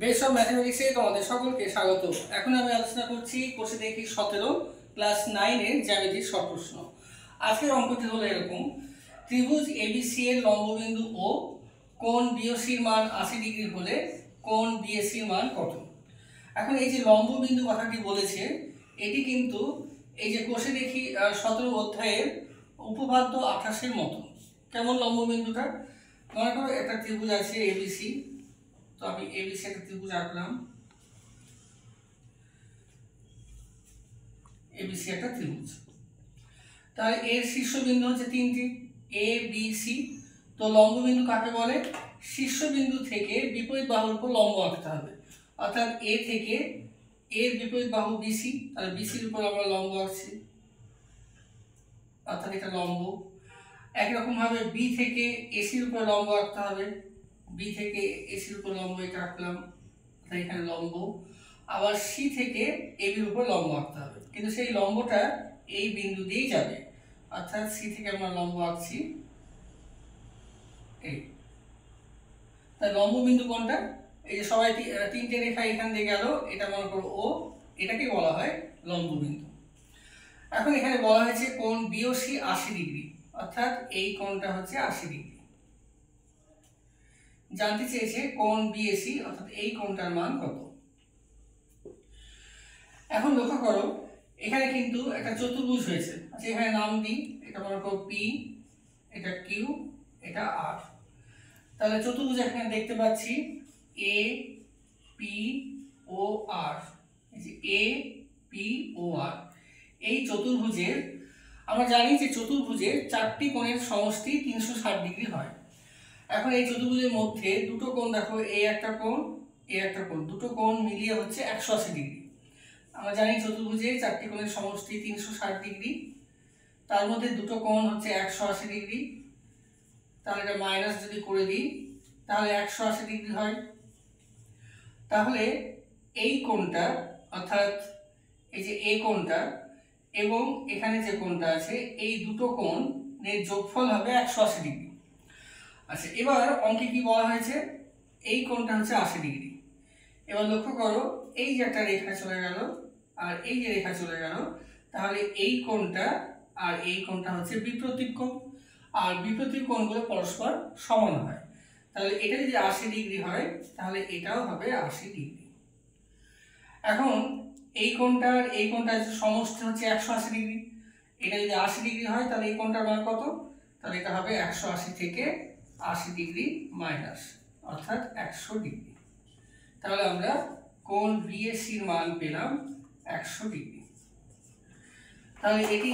Base of ম্যাথমেটিক্সে তোমাদের সকলকে স্বাগত। এখন আমি আলোচনা করছি কোষে দেখি 17 ক্লাস 9 এর জ্যামিতির সব প্রশ্ন। আজকের অঙ্কটি হলো এরকম: ত্রিভুজ এবিসি এর লম্ববিন্দু ও কোণ বিওসির মান 80 ডিগ্রি হলে কোণ বিএসির মান কত? এখন এই যে লম্ববিন্দু কথাটি বলেছে, এটি কিন্তু এই যে কোষে দেখি 17 অধ্যায়ের উপপাদ্য 28 এর মতো। কেমন লম্ববিন্দুটা? মনে করো একটা ত্রিভুজ আছে এবিসি, তো আমি এবিসি একটা ত্রিভুজ আঁকলাম। এবিসি একটা ত্রিভুজ, তাহলে এর শীর্ষবিন্দু হচ্ছে তিনটি, এ বি সি। তো লম্ববিন্দু কাকে বলে? শীর্ষবিন্দু থেকে বিপরীত বাহুর উপর লম্ব আঁকতে হবে, অর্থাৎ এ থেকে এর বিপরীত বাহু বিসি, তাহলে বিসির উপর আমরা লম্ব আঁকছি, অর্থাৎ এটা লম্ব। একরকম ভাবে বি থেকে এসির উপর লম্ব আঁকতে হবে, বি থেকে এসির উপর লম্ব এটা আঁকলাম, এখানে লম্ব। আবার সি থেকে এবির উপর লম্ব আঁকতে হবে, কিন্তু সেই লম্বটা এই বিন্দু দিয়েই যাবে, অর্থাৎ সি থেকে আমরা লম্ব আঁকছি এই। তাই লম্ব বিন্দু কোনটা? এই যে সবাই তিনটে রেখা এখান দিয়ে গেল, এটা মনে করো ও, এটাকে বলা হয় লম্ব বিন্দু। এখন এখানে বলা হয়েছে কোণ বিওসি 80 ডিগ্রি, অর্থাৎ এই কোণটা হচ্ছে 80 ডিগ্রি। জানতে চেয়েছে কোণ বিএসি, অর্থাৎ এই কোণটার মান কত। এখন লক্ষ্য করো, এখানে কিন্তু একটা চতুর্ভুজ হয়েছে। আচ্ছা, এখানে নাম দিই, এটা মনে করো পি, এটা কিউ, এটা আর। তাহলে চতুর্ভুজ এখানে দেখতে পাচ্ছি এ পি ও আর। এই যে এ পি ও আর, এই চতুর্ভুজের আমরা জানি যে চতুর্ভুজের চারটি কোণের সমষ্টি 360 ডিগ্রি হয়। এখন এই চতুর্ভুজের মধ্যে দুটো কোণ দেখো, এ একটা কোণ, এ একটা কোণ, দুটো কোণ মিলিয়ে হচ্ছে 180 ডিগ্রি। আমরা জানি চতুর্ভুজের চারটি কোণের সমষ্টি 360 ডিগ্রি, তার মধ্যে দুটো কোণ হচ্ছে 180 ডিগ্রি। তাহলে এটা মাইনাস যদি করে দিই তাহলে 180 ডিগ্রি হয়। তাহলে এই কোণটা, অর্থাৎ এই যে এই কোণটা এবং এখানে যে কোণটা আছে, এই দুটো কোণের যোগফল হবে 180 ডিগ্রি। আচ্ছা, এবার অঙ্কে কি বলা হয়েছে? এই কোণটা হচ্ছে 80 ডিগ্রি। এবার লক্ষ্য করো, এই যে একটা রেখা চলে গেল আর এই যে রেখা চলে গেল, তাহলে এই কোণটা আর এই কোণটা হচ্ছে বিপরীত কোণ, আর বিপরীত কোণগুলো পরস্পর সমান হয়। তাহলে এটা যদি 80 ডিগ্রি হয়, তাহলে এটাও হবে 80 ডিগ্রি। এখন এই কোণটা আর এই কোণটার সমষ্টি হচ্ছে 180 ডিগ্রি। এটা যদি 80 ডিগ্রি হয়, তাহলে এই কোণটার মান কত? তাহলে এটা হবে 180 থেকে 80 ডিগ্রি মাইনাস, অর্থাৎ 100 ডিগ্রি। তাহলে আমরা কোণ বিএসির মান পেলাম 100 ডিগ্রি। তাহলে এটি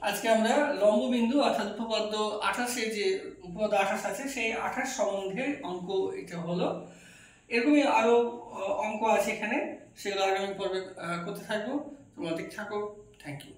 আজকে আমরা লম্ববিন্দু অর্থাৎ উপপাদ্য 28 যে উপপাদ্য 28 আছে, সেই 28 সম্বন্ধে অঙ্ক এটা হলো। এরকমই আরো অঙ্ক আছে এখানে, সেগুলো আগামী পর্বে করতে থাকবো। তোমরা দেখতে থাকো। Thank you.